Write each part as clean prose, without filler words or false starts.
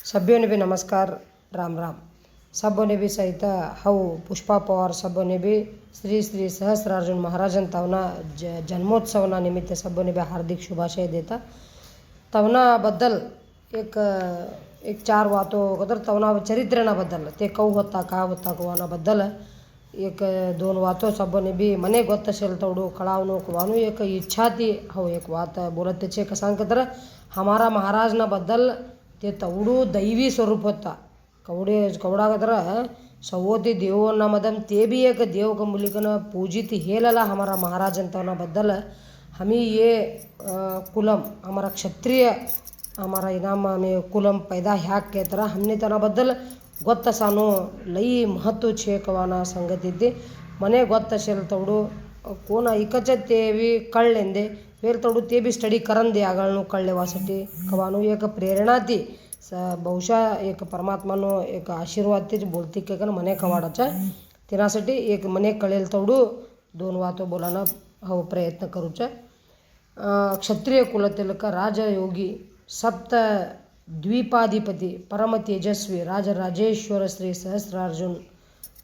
सभ्योने भी नमस्कार, राम राम. सभ्योने भी सहित हऊ पुष्पा पवार सभ्योने भी श्री श्री सहस्रार्जुन महाराजन तवना जन्मोत्सवना निमित्त सभ्योने भी हार्दिक शुभाशय देता. तवनाबद्दल एक चार वातो अगर तवना चरित्रेनाबद्दल ते कऊ होता का होता कवानाबद्दल एक दोन वातो सभ्योने भी मने गोत्तशेल तवडू कळावनो कवानु एक इच्छा ती हो एक वात बोलत त्याचे कसांकतर हमारा महाराजना बद्दल ते तवडू दैवी स्वरूप होता. कवडागतर सवोती देवोना मदम ते भी एक देव का मुलिकन पूजित हेलला हमारा महाराजन तवना बद्दल हमी ये कुलम हमारा क्षत्रिय हमारा इनाम में कुलम पैदा ह्याक के तरह हमने तना बद्दल गोत्त सानो लई महत्व छे कवाना संगती मने गोत्त शेल तवडू कोण इकच तेवी कळलेंदे वेल तवडू ते भी स्टडी करन दे आगळनु कळलेवासाठी कवानु एक प्रेरणा ती बहुशः एक परमात्मानो एक आशीर्वाद तेच बोलती के कन मने कवाडाचा तिनासाठी एक मने कळेल तवडू दोन वातो बोलाना हो प्रयत्न करूचा. क्षत्रिय कुलतिलक राजयोगी सप्त द्वीपाधिपति परम तेजस्वी राजराजेश्वर श्री सहस्रार्जुन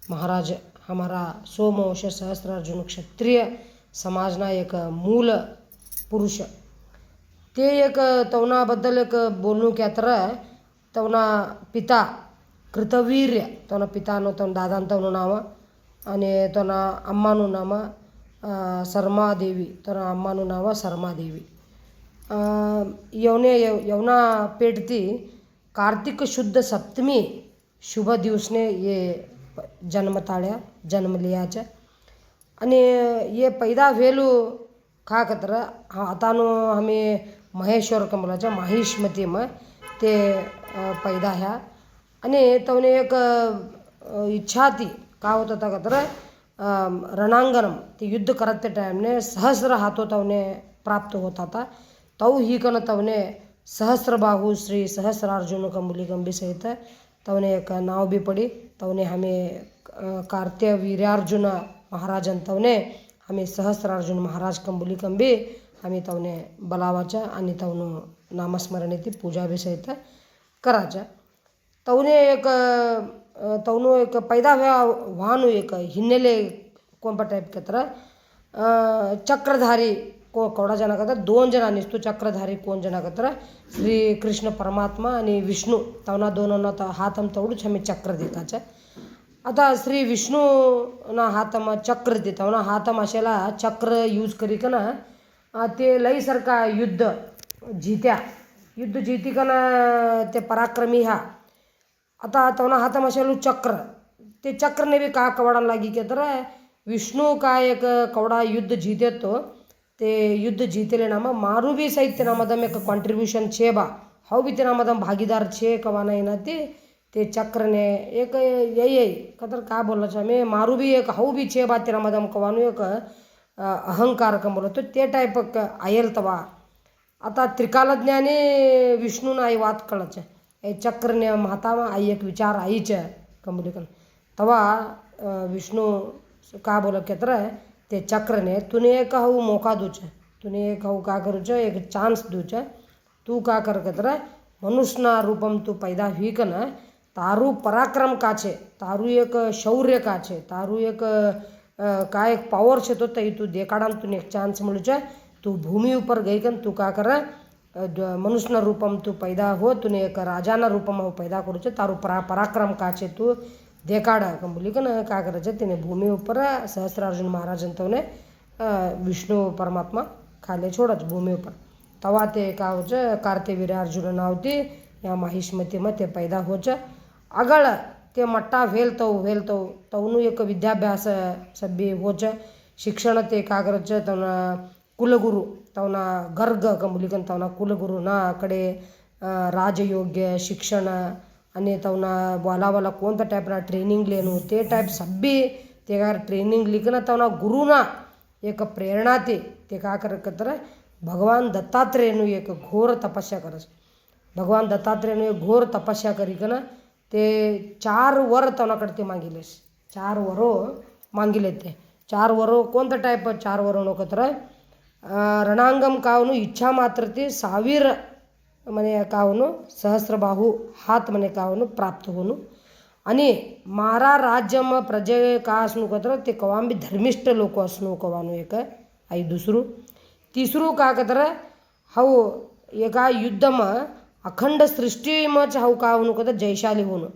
महाराज हमारा सोमवंश सहस्रार्जुन क्षत्रिय समाजना एक मूल पुरुष ते एक तवनाबद्दल एक बोलणू क्या तरह तवना पिता कृतवीर्य तवना पितानो तवन दादान तवनु नाव आणि तवना अम्मानु नाम सरमादेवी तवना अम्मानु नाव सरमादेवी. यवना पेटती कार्तिक शुद्ध सप्तमी शुभ दिवसने ये जन्म लियाचा आणि ये पैदा वेलू का कतर आतानो हमें महेश्वर कमलाच्या माहिष्मती में ते पैदा ह्या आणि तवने एक इच्छा ती का होता था कतर रणांगणम ते युद्ध करते टाइम ने सहस्र हाथों तवने प्राप्त होता था. तव ही कन तवने सहस्रबाहु श्री सहस्रार्जुन का मुलिगंबी सहित तवने एक नाव भी पड़ी तवने हमें कार्त्य वीर्यार्जुन महाराजन तवने हमें सहस्रार्जुन महाराज कंबुलिकंबी हमें तवने बलावाचा आणि तवनु नामस्मरणे ती पूजा भी सहित कराचा. तवने एक तवनु एक पैदा वाहनु एक हिन्नेले कोणपा टाइप के तरह चक्रधारी को कवडा जना कतर दोन जना निस्तू चक्रधारी कोण जना कतर श्री कृष्ण परमात्मा आणि विष्णू तवना दोनोंना हातम तवडूच हमें चक्र देताचा. आता श्री विष्णू ना हातम चक्र देता ना हातम अशेला चक्र यूज करी का ना ते लई सारखा युद्ध जीती का ना ते पराक्रमी हा. आता तवना हातम अशेलू चक्र ते चक्रने भी का कवडा लागी के तर विष्णू का एक कवडा युद्ध जीते तो ते युद्ध जीतेले नाम मारू भी सहित ते नामदम एक कॉन्ट्रीब्यूशन छे बा हाउ भी ते नामदम भागीदार छे कवाना येना ते चक्र ने एक यही कतर का बोलना चाहिए मारू भी एक हाउ भी छे बात तेरा मदम कवानु एक अहंकार का बोलो तो ते टाइप आयल तवा. आता त्रिकालज्ञानी विष्णू ना आई वात कळच ए चक्र ने माता आई एक विचार आईच कंबुलिकन तवा विष्णू का बोल के तरह ते चक्र ने तूने एक हाउ मौका दूच तूने एक हाउ का करूच एक चांस दूच तू का कर के तरह मनुष्यना रूपम तू पैदा हुई कन तारू पराक्रम का छे तारू एक शौर्य का छे तारू एक का एक पावर छे तो तई तू देखाडान तूने एक चांस मिलू छे तू भूमि ऊपर गई कन तू का कर मनुष्यना रूपम तू पैदा हो तूने एक राजाना रूपम हो पैदा करू छे तारू पराक्रम का छे तू देखाड कंबुली कन का करे छे तेने भूमि ऊपर सहस्रार्जुन महाराज तवने विष्णु परमात्मा खाले छोड़च भूमि ऊपर तवा ते का हो छे कार्त्य वीर्यार्जुन नावती या माहिष्मती में ते पैदा हो छे. अगळ ते मट्टा वेलतो तवनु एक विद्याभ्यास सभी होच शिक्षण ते का करच तवना कुलगुरु तवना गर्ग कंबुलिकन तवना कुलगुरु ना कडे राजयोग्य शिक्षण आणि तवना वाला कोणता टाइपना ट्रेनिंग लेनु ते टाइप सभी ते का ट्रेनिंग लिखना तवना गुरुना एक प्रेरणा ते का कर भगवान दत्तात्रेयनु एक घोर तपस्या करस. भगवान दत्तात्रेयनु एक घोर तपस्या करी कन ते 4 वर तवना कडते मांगिलेस 4 वरो मांगिले ते 4 वरो कोणता टाइप 4 वरो नको तर रणांगम कावनु इच्छा मात्र ते 1000 મને કાવનું સહસ્રબાહુ હાથ મને કાવનું પ્રાપ્ત હોનું અને મારા રાજ્યમાં પ્રજે કાસનું કત્ર તે કવામ બી ધર્મિષ્ઠ લોકો असणं કવાનું એક आई दुसरं तिसरं का कतर हाऊ एका युद्धમાં अखंड सृष्टीમાં જ हाऊ કાવનું કतर जयशाली होणं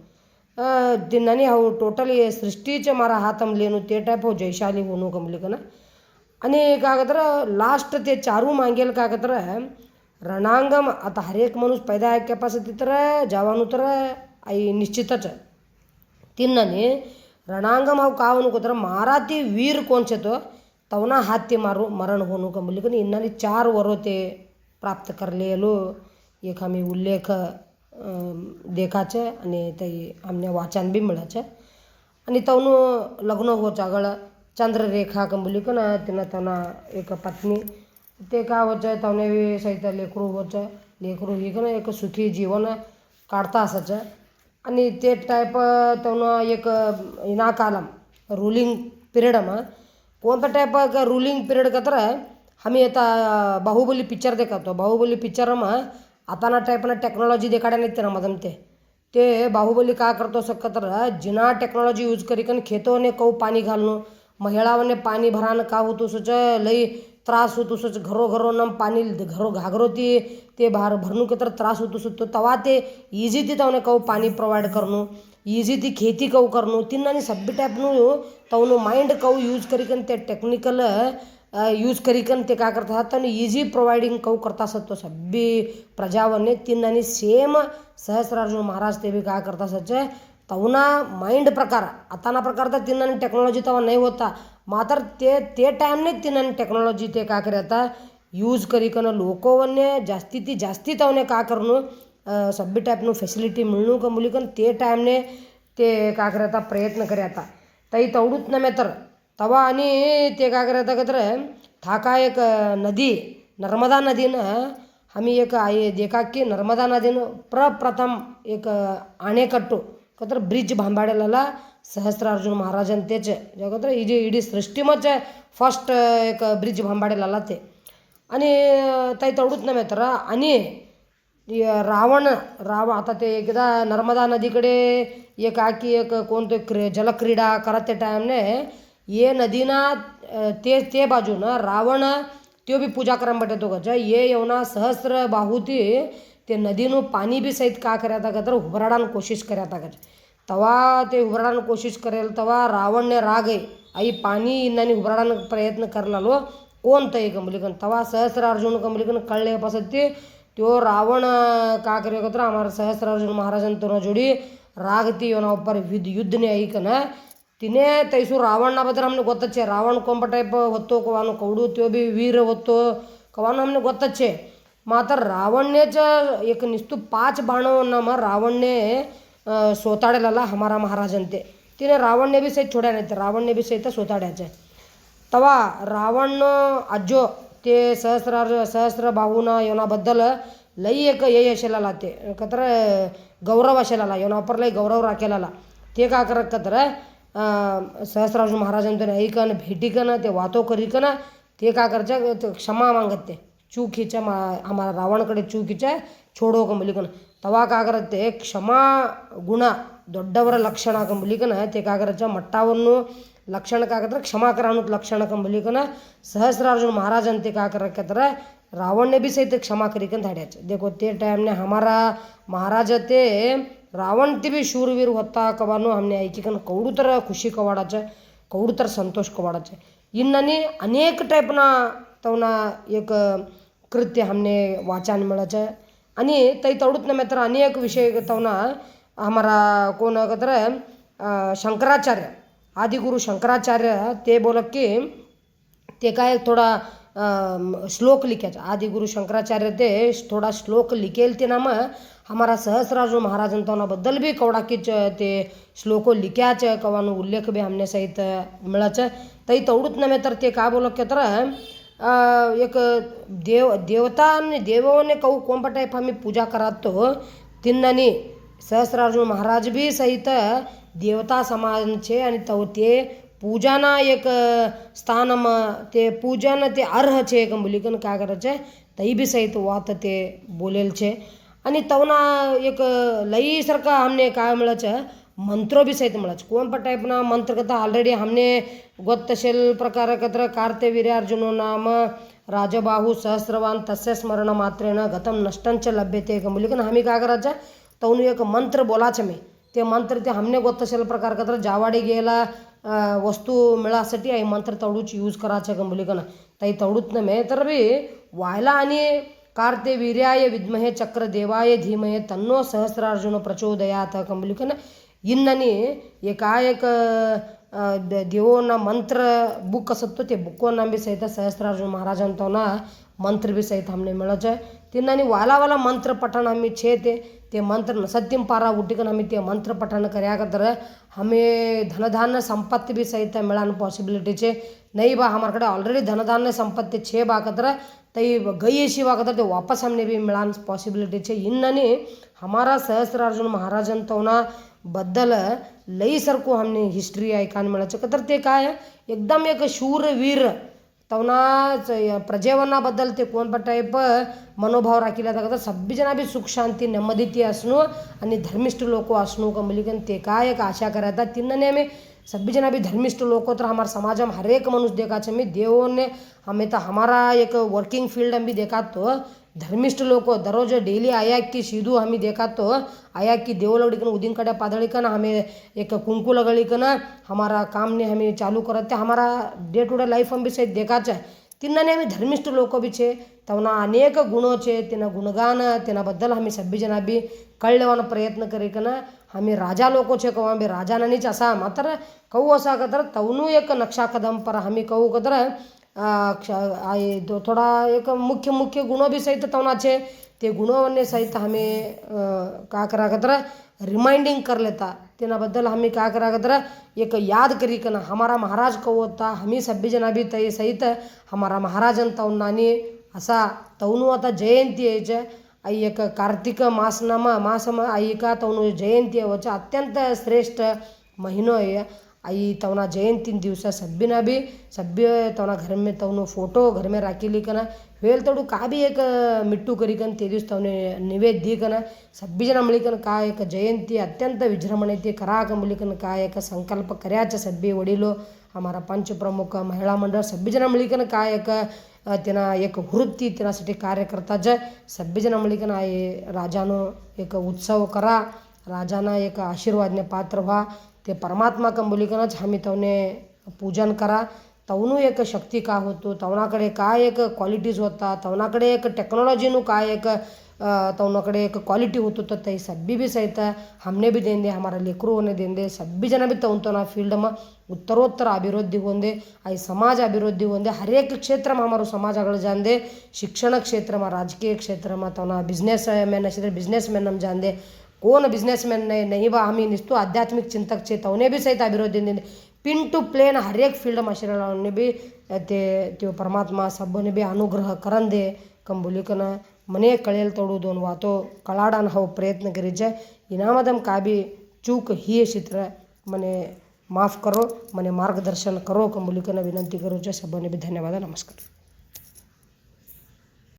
त्यांनी हाऊ टोटली सृष्टीचे मारा हातम लेणं ते टाईप हो जयशाली होणं कमली कना आणि का कतर लास्ट ते चारू मागेल का कतर रणांगम आता हरेक माणूस पैदा आहे कॅपॅसिटी तर जवानु तर आई निश्चितच तिन्नने रणांगम हाऊ कावनु को तर मारा ते वीर कोणचे तो तवना हाथ ते मारू मरण होणं कमली कन इन्नाने 4 वरो ते प्राप्त करलेलो एक आम्ही उल्लेख देखा છે અને તે અમને વાંચન બી મળે છે અને તવનું લગ્ન હો ચાગળ ચંદ્રરેખા કંબુલી કન તેના તના એક પત્ની તે का होचं तवने बी सहित लेकरू होचं लेकरू ही कन एक सुखी जीवन काढता असायचं आणि ते टाईप तवनं एक इना कालम रूलिंग पिरियडમાં कोणता टाईप रूलिंग पिरियड का तर आम्ही आता बाहुबली पिक्चर देखतो बाहुबली पिक्चરમાં आताना टाईपना टेक्नॉलॉजी देखाड्या नाही त्यांना मदम ते बाहुबली का करतो सकतर जिना टेक्नॉलॉजी यूज करी कन खेतोने कऊ पाणी घालणं महिलावने पाणी भरानं का होतो सच लई त्रास होतो सच घरो नम पाणी घरो घागरो ते बाहेर भरणं के तर त्रास होतो सतो तवा ते इजी ती तवने कऊ पाणी प्रोवाइड करणं इजी ती खेती कऊ करणं तिन्नानी सभ्य टाईपનું तवનું माइंड कऊ यूज करी कन ते टेक्निकल यूज करीकन ते का करतात आणि इजी प्रोवाइडिंग कऊ करता सतो सभी प्रजावने तिन्नानी सेम सहस्रार्जुन महाराज ते भी का करता सच तवना माइंड प्रकार आताना प्रकार तर तिन्नानी टेक्नॉलॉजी तवा नाही होता मात्र ते टाईमने तिन्नानी टेक्नॉलॉजी ते का करता यूज करीकन लोकोवने जास्ती तवने का करणं सभ्य टाईपનું फॅसिलिटी मिळणं का मुलीकन ते टाईमने ते का करता प्रयत्न करता तई तवडूच नमे तर तवा आणि ते का करता कतर ठाका एक नदी नर्मदा नदीनं आम्ही एक आहे देखा की नर्मदा नदीनं प्रप्रथम एक अणेकट्टू कतर ब्रिज बांधाडलेला सहस्रार्जुन महाराजन तेच जगतर इडी सृष्टीमच फर्स्ट एक ब्रिज बांधाडलेला ते आणि ताई तवडूच नव्हे तर आणि रावण आता ते एकदा नर्मदा नदीकडे एक आकी एक कोणतं जलक्रीडा करत त्या टाईमने ये नदीना ते बाजूनं रावण त्यो बी पूजा करायला भेटतो गज ये येवना सहस्र बाहुती ते नदीनं पाणी बी सहित का करता का तर उभराडान कोशिश करता गज तवा ते उभराडान कोशिश करेल तवा रावणने राग आहे आई पाणी इन्नानी उभराडान प्रयत्न करलालो कोणतं आहे कंबलिकन तवा सहस्रार्जुन कंबलिकन कळले पासत ते त्यो रावण का करे का तर हमारा सहस्रार्जुन महाराजन तो जोड़ी रागती योना ऊपर युद्ध ने आई कन तिने तैसू रावणना बद्दल हमने ಗೊತ್ತಚ್ಚೆ रावण ಕೊಂಬ ಟೈಪ್ ಹೊತ್ತೋ ಕವಾನು ಕೌಡು त्यो बी वीर होतो कवानु हमने ಗೊತ್ತಚ್ಚೆ मात्र रावणनेच एक निस्तू 5 बाणों मग रावणने सोताडेला हमारा महाराजन ते तिने रावणने बी सहित छोड्या नाही रावणने बी सहित सोताड्याचे तवा रावण अज्जो ते सहस्र बाहूना योनाबद्दल लई एक ये असेला ते कतर गौरव असेला योना ऊपर लई गौरव राखेला ते का करत कतर सहस्रार्जुन महाराजांचं ऐकन भेटीकन ते वातो करीकन ते का करच्या क्षमा मागते चूक हिच्या आम्हाला रावणकडे चूक हिच्या छोडो कंबलिकन तवा का करते क्षमा गुण ದೊಡ್ಡವರ ಲಕ್ಷಣ ಕಂಬಲಿಕನ ते का करायच्या मट्टावरनु लक्षण का करता क्षमा करानु लक्षण कंबलिकन सहस्रार्जुन महाराजन ते का करकर रावण ने भी सहित क्षमा करीकन धाड्याचे देखो ते टाइम ने हमारा महाराज ते रावण ते भी शूरवीर होता कवानो हमने ऐकिकन कौडू तर खुशी कवाडाचे कौडू तर संतोष कवाडाचे इन्नानी अनेक टाइपना तवना एक कृत्य हमने वाचन मिळाचे आणि तै तवडूत न तर अनेक विषय तवना हमारा कोण कतर शंकराचार्य आदिगुरु शंकराचार्य ते बोलक की ते काय थोडा श्लोक लिखायचा आदिगुरु शंकराचार्य ते थोडा श्लोक लिखेल ते नाम हमारा सहस्रार्जुन महाराजांबद्दल भी कवडाकीच ते श्लोको लिख्याचे कवानु उल्लेख भी हमने सहित मिळाचं तई तवडूत नव्हे तर ते का बोलक तर एक देवता आणि देवोने कऊ कोंबा टाईप आम्ही पूजा करातो तिन्नानी सहस्रार्जुन महाराज भी सहित देवता समाजचे आणि ते पूजाना एक स्थानमा ते पूजन ते अर्ह छे कंबलिकन का करायचे तई भी सहित वात ते बोलेल छे। आणि तवना एक लईसारखा हमने काय मिळायचं मंत्रो बी सहित मिळायचं कोण पण टाईपना मंत्र कथा ऑलरेडी हमने गोत्तशेल प्रकार कत्र कार्तेवीर्यार्जुनो नाम राजबाहू सहस्रवान तस्य स्मरण मात्रेण गतम नष्टंच लभ्यते मुलीकन हमी काय करायचं तवनु एक मंत्र बोलायचं मी ते मंत्र ते हमने गोत्तशेल प्रकार कत्र जावाडी गेला वस्तू मिळासाठी आई मंत्र तवडूच यूज करायचं गंबुलिकन ताई तवडूत मे तर बी व्हायला आणि कार्तेवीर्याय विद्महे चक्रदेवाय धीमहे तन्नो सहस्रार्जुन प्रचोदयात कंबुलिकन ಇನ್ನನಿ ಏಕಾಯಕ ದೇವನ ಮಂತ್ರ बुक असतो ते बुकवरना बी सहित सहस्त्रार्जुन महाराज अंतवना मंत्र बी सहित हमने मिळायचं तिन्हानी वाला मंत्र पठण आम्ही छे ते मंत्र सत्यम पारा उठिकन आम्ही ते मंत्र पठण कर्याकतर हमें धनधान्य संपत्ति भी सहित मिळान पॉसिबिलिटी छे नहीं बा हमारे ऑलरेडी धनधान्य संपत्ति छे बाकतर तई गई शिवाकतर ते वापस हमने भी मिळान पॉसिबिलिटी छे ಇನ್ನನಿ हमारा सहस्त्रार्जुन महाराज अंतवना बद्दल लई सरको हमने हिस्ट्री ऐकायला मिळायचं का तर ते काय एकदम एक शूरवीर तवना प्रजेवनाबद्दल ते कोण पण टाईप मनोभाव राखीला जातात सब्बी जना बी सुख शांती नेमदिती असणो आणि धर्मिष्ठ लोक असणो कंबलिकन ते काय एक आशा करायता तिन्नने में सब्बी जना भी धर्मिष्ठ लोग तर हमारे समाज में हर एक मनुष्य देखा छे में देवों ने हमें तो हमारा एक वर्किंग फील्ड में भी देखा तो धर्मिष्ठ लोक दररोज डेली आया की सीधू हमें देखा तो आया की देवलवड़िकन उदिन कड्या पादळिकन हमें एक कुंकू लगड़िकन हमारा काम ने हमें चालू करते हमारा डे टू डे लाइफ में भी सहित देखा छे तिन्नने हमें धर्मिष्ठ लोक भी छे तवना अनेक गुणो छे तेना गुणगान तेना बद्दल हमें सब्बी जना बी कळलेवाना प्रयत्न करिकन हमें राजा लोक छे कवा बी राजानानीच असा मात्र कहू असा कतर तवनु एक नक्षा कदम पर हमें कहू कतर थोड़ा एक मुख्य गुणों भी सहित तवना छे ते गुणों ने सहित हमें का करा कतर रिमाइंडिंग कर लेता तेना बद्दल हमें का करा कतर एक याद करी कन हमारा महाराज कहो होता हमी सब्बी जना बी तई सहित हमारा महाराज अंतवनानी असा तवनु आता जयंती आहे आई एक कार्तिक मासम आई का तवनु जयंती वच अत्यंत श्रेष्ठ महीनो आहे आई तवना जयंती दिवस सब्बीना भी सभ्य तवना घर में तवनु फोटो घर में राखीली कन वेल तोडू का भी एक मिट्टू करीकन ते दिवस तवने निवेद दी कन सब्बी जना मिळीकन का एक जयंती अत्यंत विजृंभणेती कराक मिळीकन का एक संकल्प कर्याचे सब्बी वडीलो हमारा पंच प्रमुख महिला मंडळ सब्बी जना मिळीकन का एक तेना एक वृत्ती तेनासाठी कार्य करता ज सब्बी जना मिळीकन आई राजानो एक उत्सव करा राजाना एक आशीर्वादने पात्र व्हा ते परमात्मा कंबुलिकनच हमी तवने पूजन करा तवनु एक शक्ती का होतो तवनाकडे काय एक क्वालिटीज होता तवनाकडे एक टेक्नॉलॉजीनु काय एक तवनाकडे एक क्वालिटी होतो तर ते सब्बी भी सहित हमने भी देंदे हमारा लेकरों ने देंदे सब्बी जना भी तवना फील्ड में उत्तरोत्तर अभिवृद्धि होंदे आई समाज अभिवृद्धि होंदे हर एक क्षेत्र में हमारो समाज आगे जांदे शिक्षण क्षेत्र में राजकीय क्षेत्र में तवना बिजनेस मैन असे बिजनेस मैन हम जांदे कोण बिजनेसमैन नहीं बा हमी निस्तु आध्यात्मिक चिंतक छे तवने भी सहित अभिवृद्धि पिन टू प्लेन हर एक फील्ड में शरीराने भी ते परमात्मा सबने भी अनुग्रह करन दे कंबुलिकन मने कळेल तोडू दोन वातो कळाडान हो प्रयत्न करीज इनामदम का भी चूक ही चित्र मने माफ़ करो मने मार्गदर्शन करो कंबुलिकन विनंती करो सबने भी धन्यवाद नमस्कार।